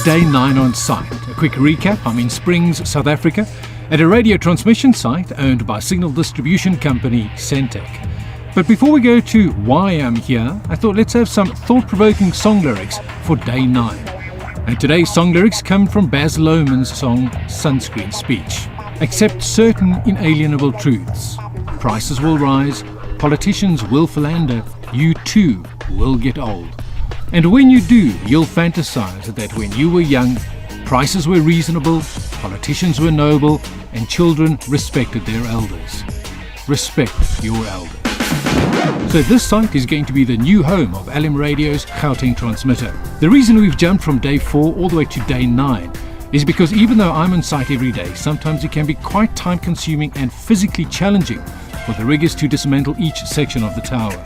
day 9 on site. A quick recap: I'm in Springs, South Africa, at a radio transmission site owned by signal distribution company Centec. But before we go to why I'm here, I thought let's have some thought-provoking song lyrics for day 9. And today's song lyrics come from Baz Luhrmann's song Sunscreen Speech. Accept certain inalienable truths. Prices will rise, politicians will philander, you too will get old. And when you do, you'll fantasize that when you were young, prices were reasonable, politicians were noble, and children respected their elders. Respect your elders. So this site is going to be the new home of LM Radio's Gauteng transmitter. The reason we've jumped from day 4 all the way to day 9 is because even though I'm on site every day, sometimes it can be quite time-consuming and physically challenging for the riggers to dismantle each section of the tower.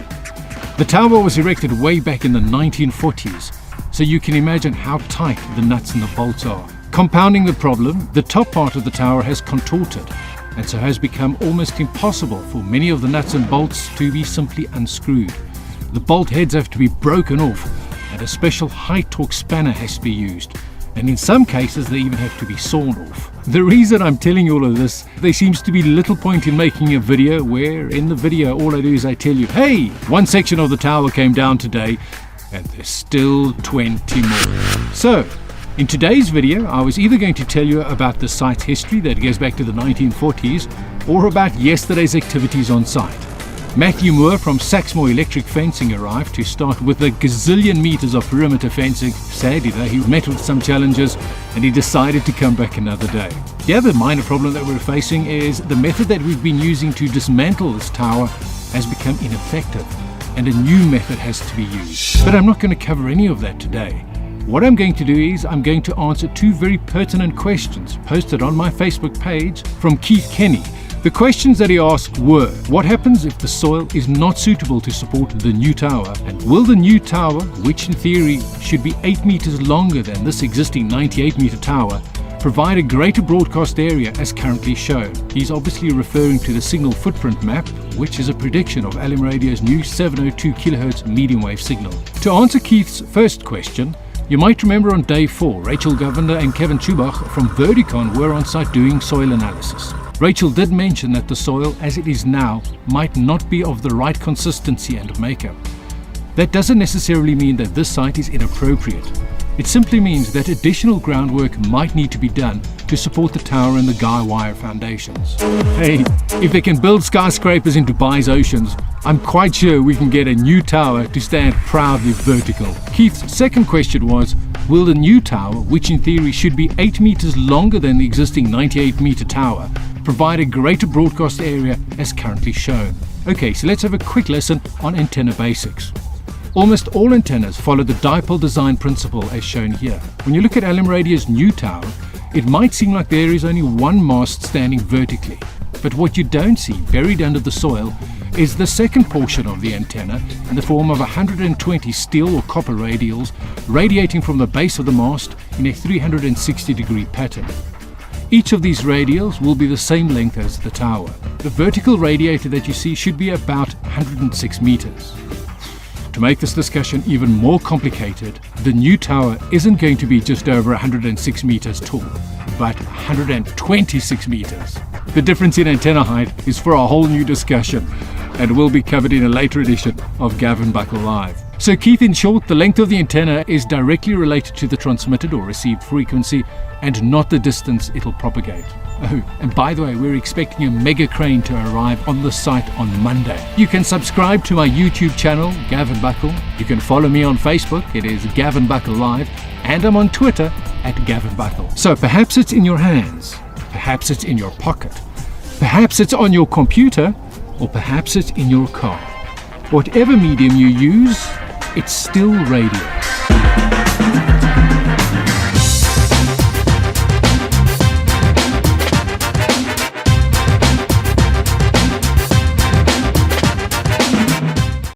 The tower was erected way back in the 1940s, so you can imagine how tight the nuts and the bolts are. Compounding the problem, the top part of the tower has contorted, and so has become almost impossible for many of the nuts and bolts to be simply unscrewed. The bolt heads have to be broken off, and a special high-torque spanner has to be used, and in some cases they even have to be sawn off. The reason I'm telling you all of this, there seems to be little point in making a video where in the video all I do is I tell you, hey, one section of the tower came down today, and there's still 20 more. So, in today's video, I was either going to tell you about the site's history that goes back to the 1940s, or about yesterday's activities on site. Matthew Moore from Saxmore Electric Fencing arrived to start with a gazillion meters of perimeter fencing. Sadly though, he met with some challenges and he decided to come back another day. The other minor problem that we're facing is the method that we've been using to dismantle this tower has become ineffective, and a new method has to be used. But I'm not going to cover any of that today. What I'm going to do is I'm going to answer 2 very pertinent questions posted on my Facebook page from Keith Kenny. The questions that he asked were: what happens if the soil is not suitable to support the new tower? And will the new tower, which in theory should be 8 meters longer than this existing 98 meter tower, provide a greater broadcast area as currently shown? He's obviously referring to the signal footprint map, which is a prediction of LM Radio's new 702 kHz medium wave signal. To answer Keith's first question, you might remember on day 4, Rachel Gavin and Kevin Chubach from Verdicon were on site doing soil analysis. Rachel did mention that the soil as it is now might not be of the right consistency and makeup. That doesn't necessarily mean that this site is inappropriate. It simply means that additional groundwork might need to be done to support the tower and the guy wire foundations. Hey, if they can build skyscrapers in Dubai's oceans, I'm quite sure we can get a new tower to stand proudly vertical. Keith's second question was, will the new tower, which in theory should be 8 meters longer than the existing 98 meter tower, provide a greater broadcast area as currently shown? Okay, so let's have a quick lesson on antenna basics. Almost all antennas follow the dipole design principle as shown here. When you look at LM Radio's new tower, it might seem like there is only one mast standing vertically. But what you don't see, buried under the soil, is the second portion of the antenna in the form of 120 steel or copper radials radiating from the base of the mast in a 360-degree pattern. Each of these radials will be the same length as the tower. The vertical radiator that you see should be about 106 meters. To make this discussion even more complicated, the new tower isn't going to be just over 106 meters tall, but 126 meters. The difference in antenna height is for a whole new discussion and will be covered in a later edition of Gavin Buckle Live. So Keith, in short, the length of the antenna is directly related to the transmitted or received frequency and not the distance it'll propagate. Oh, and by the way, we're expecting a mega crane to arrive on the site on Monday. You can subscribe to my YouTube channel, Gavin Buckle. You can follow me on Facebook, it is Gavin Buckle Live, and I'm on Twitter at Gavin Buckle. So perhaps it's in your hands, perhaps it's in your pocket, perhaps it's on your computer, or perhaps it's in your car. Whatever medium you use, it's still radio.